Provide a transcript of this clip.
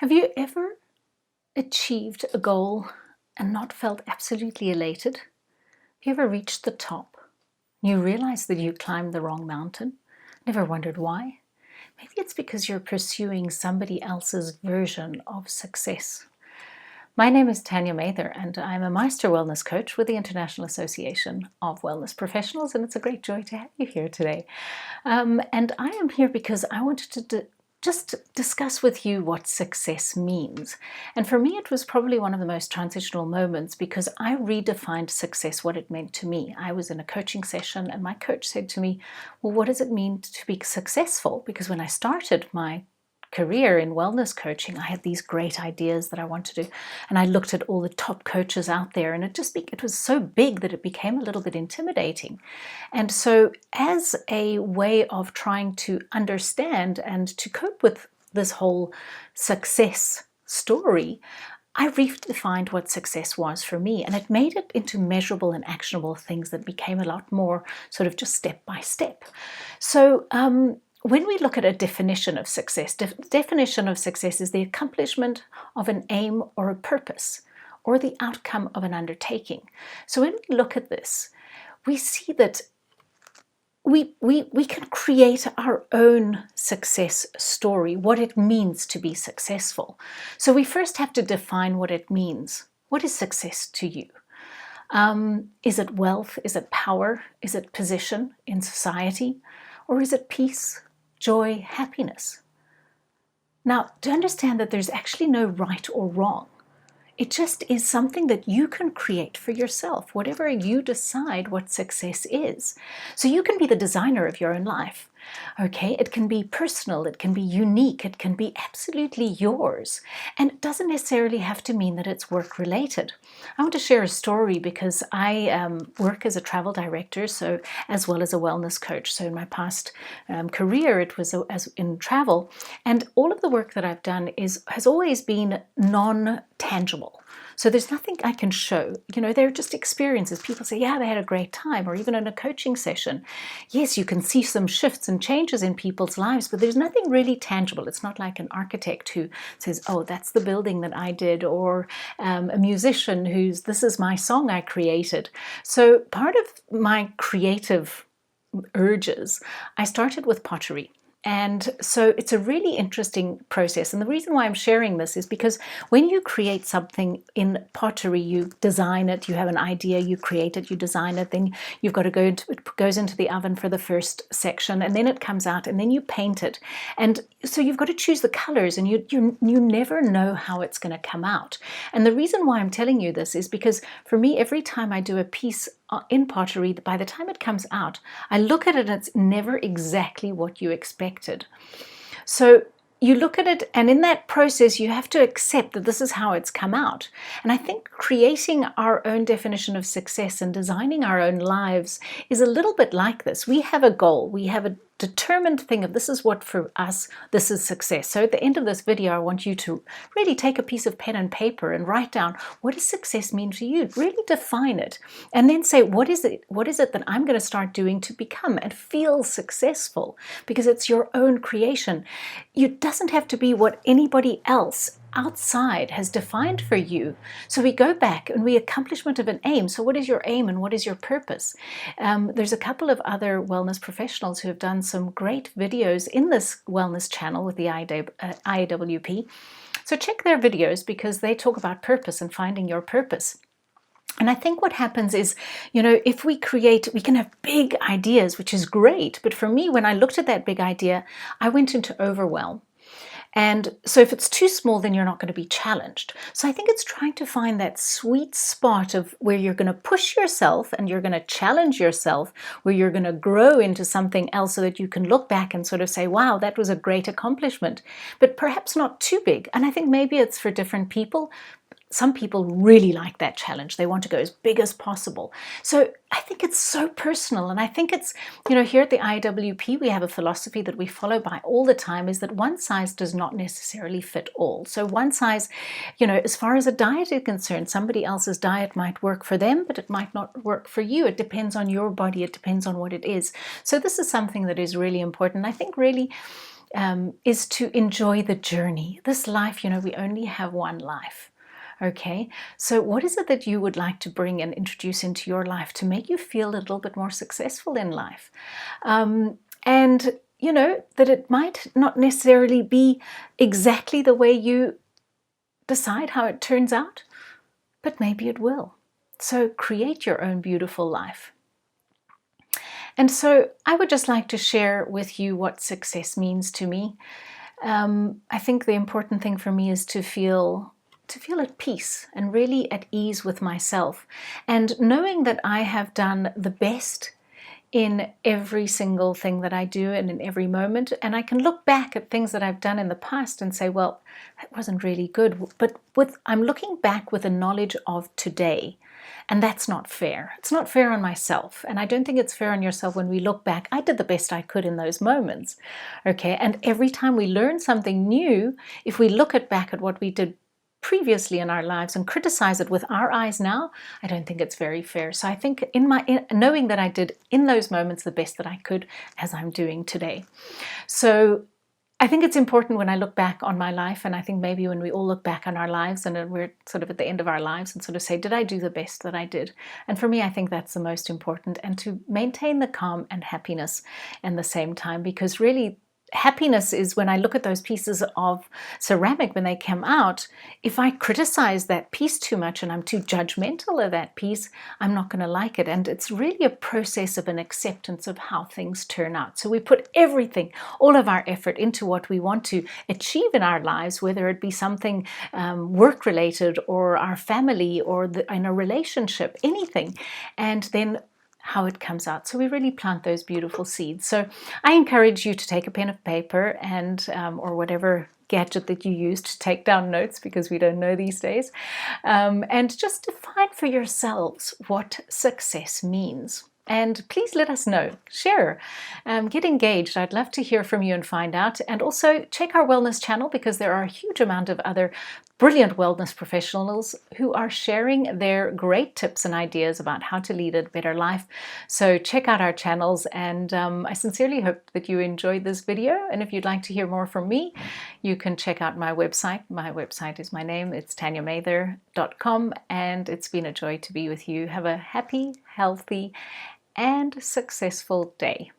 Have you ever achieved a goal and not felt absolutely elated? Have you ever reached the top? You realize that you climbed the wrong mountain? Never wondered why? Maybe it's because you're pursuing somebody else's version of success. My name is Tania and I'm a Master Wellness Coach with the International Association of Wellness Professionals, and it's a great joy to have you here today. And I am here because I wanted to just discuss with you what success means. And for me, it was probably one of the most transitional moments because I redefined success, what it meant to me. I was in a coaching session and my coach said to me, well, what does it mean to be successful? Because when I started my career in wellness coaching, I had these great ideas that I wanted to do, and I looked at all the top coaches out there, and it was so big that it became a little bit intimidating. And so as a way of trying to understand and to cope with this whole success story, I redefined what success was for me, and it made it into measurable and actionable things that became a lot more sort of just step by step. So when we look at a definition of success, definition of success is the accomplishment of an aim or a purpose, or the outcome of an undertaking. So when we look at this, we see that we can create our own success story, what it means to be successful. So we first have to define what it means. What is success to you? Is it wealth? Is it power? Is it position in society? Or is it peace, joy, happiness? Now, to understand that there's actually no right or wrong, it just is something that you can create for yourself, whatever you decide what success is. So you can be the designer of your own life. Okay, it can be personal, it can be unique, it can be absolutely yours. And it doesn't necessarily have to mean that it's work related. I want to share a story because I work as a travel director, so as well as a wellness coach. So in my past career, it was as in travel, and all of the work that I've done has always been non-tangible. So there's nothing I can show. They're just experiences. People say, yeah, they had a great time, or even in a coaching session. Yes, you can see some shifts and changes in people's lives, but there's nothing really tangible. It's not like an architect who says, oh, that's the building that I did, or a musician this is my song I created. So part of my creative urges, I started with pottery. And so it's a really interesting process. And the reason why I'm sharing this is because when you create something in pottery, you design it, you have an idea, you create it, you design it, then you've got to it goes into the oven for the first section, and then it comes out, and then you paint it. And so you've got to choose the colors, and you never know how it's going to come out. And the reason why I'm telling you this is because for me, every time I do a piece in pottery, by the time it comes out, I look at it and it's never exactly what you expected. So you look at it, and in that process, you have to accept that this is how it's come out. And I think creating our own definition of success and designing our own lives is a little bit like this. We have a goal. We have a determined thing of this is what for us, this is success. So at the end of this video, I want you to really take a piece of pen and paper and write down, what does success mean to you? Really define it. And then say, what is it that I'm going to start doing to become and feel successful? Because it's your own creation. It doesn't have to be what anybody else outside has defined for you. So we go back and we accomplishment of an aim. So what is your aim and what is your purpose? There's a couple of other wellness professionals who have done some great videos in this wellness channel with the IAWP. So check their videos because they talk about purpose and finding your purpose. And I think what happens is, if we can have big ideas, which is great. But for me, when I looked at that big idea, I went into overwhelm. And so if it's too small, then you're not going to be challenged. So I think it's trying to find that sweet spot of where you're going to push yourself and you're going to challenge yourself, where you're going to grow into something else so that you can look back and sort of say, wow, that was a great accomplishment, but perhaps not too big. And I think maybe it's for different people. Some people really like that challenge. They want to go as big as possible. So I think it's so personal. And I think it's, here at the IAWP, we have a philosophy that we follow by all the time, is that one size does not necessarily fit all. So one size, as far as a diet is concerned, somebody else's diet might work for them, but it might not work for you. It depends on your body. It depends on what it is. So this is something that is really important. I think really is to enjoy the journey. This life, we only have one life. Okay, so what is it that you would like to bring and introduce into your life to make you feel a little bit more successful in life? And that it might not necessarily be exactly the way you decide how it turns out, but maybe it will. So create your own beautiful life. And so I would just like to share with you what success means to me. I think the important thing for me is to feel at peace and really at ease with myself, and knowing that I have done the best in every single thing that I do and in every moment. And I can look back at things that I've done in the past and say, well, that wasn't really good. But I'm looking back with the knowledge of today. And that's not fair. It's not fair on myself. And I don't think it's fair on yourself when we look back. I did the best I could in those moments. Okay. And every time we learn something new, if we look back at what we did previously in our lives and criticize it with our eyes now, I don't think it's very fair. So I think in knowing that I did in those moments the best that I could, as I'm doing today. So I think it's important when I look back on my life, and I think maybe when we all look back on our lives and we're sort of at the end of our lives and sort of say, did I do the best that I did? And for me, I think that's the most important, and to maintain the calm and happiness in the same time, because really happiness is when I look at those pieces of ceramic when they come out. If I criticize that piece too much and I'm too judgmental of that piece, I'm not going to like it. And it's really a process of an acceptance of how things turn out. So we put everything, all of our effort into what we want to achieve in our lives, whether it be something work related or our family or in a relationship, anything. And then how it comes out. So we really plant those beautiful seeds. So I encourage you to take a pen and paper and or whatever gadget that you use to take down notes, because we don't know these days, and just define for yourselves what success means. And please let us know, share, get engaged. I'd love to hear from you and find out. And also check our wellness channel, because there are a huge amount of other brilliant wellness professionals who are sharing their great tips and ideas about how to lead a better life. So check out our channels, and I sincerely hope that you enjoyed this video. And if you'd like to hear more from me, you can check out my website. My website is my name. It's taniamather.com, and it's been a joy to be with you. Have a happy, healthy, and successful day.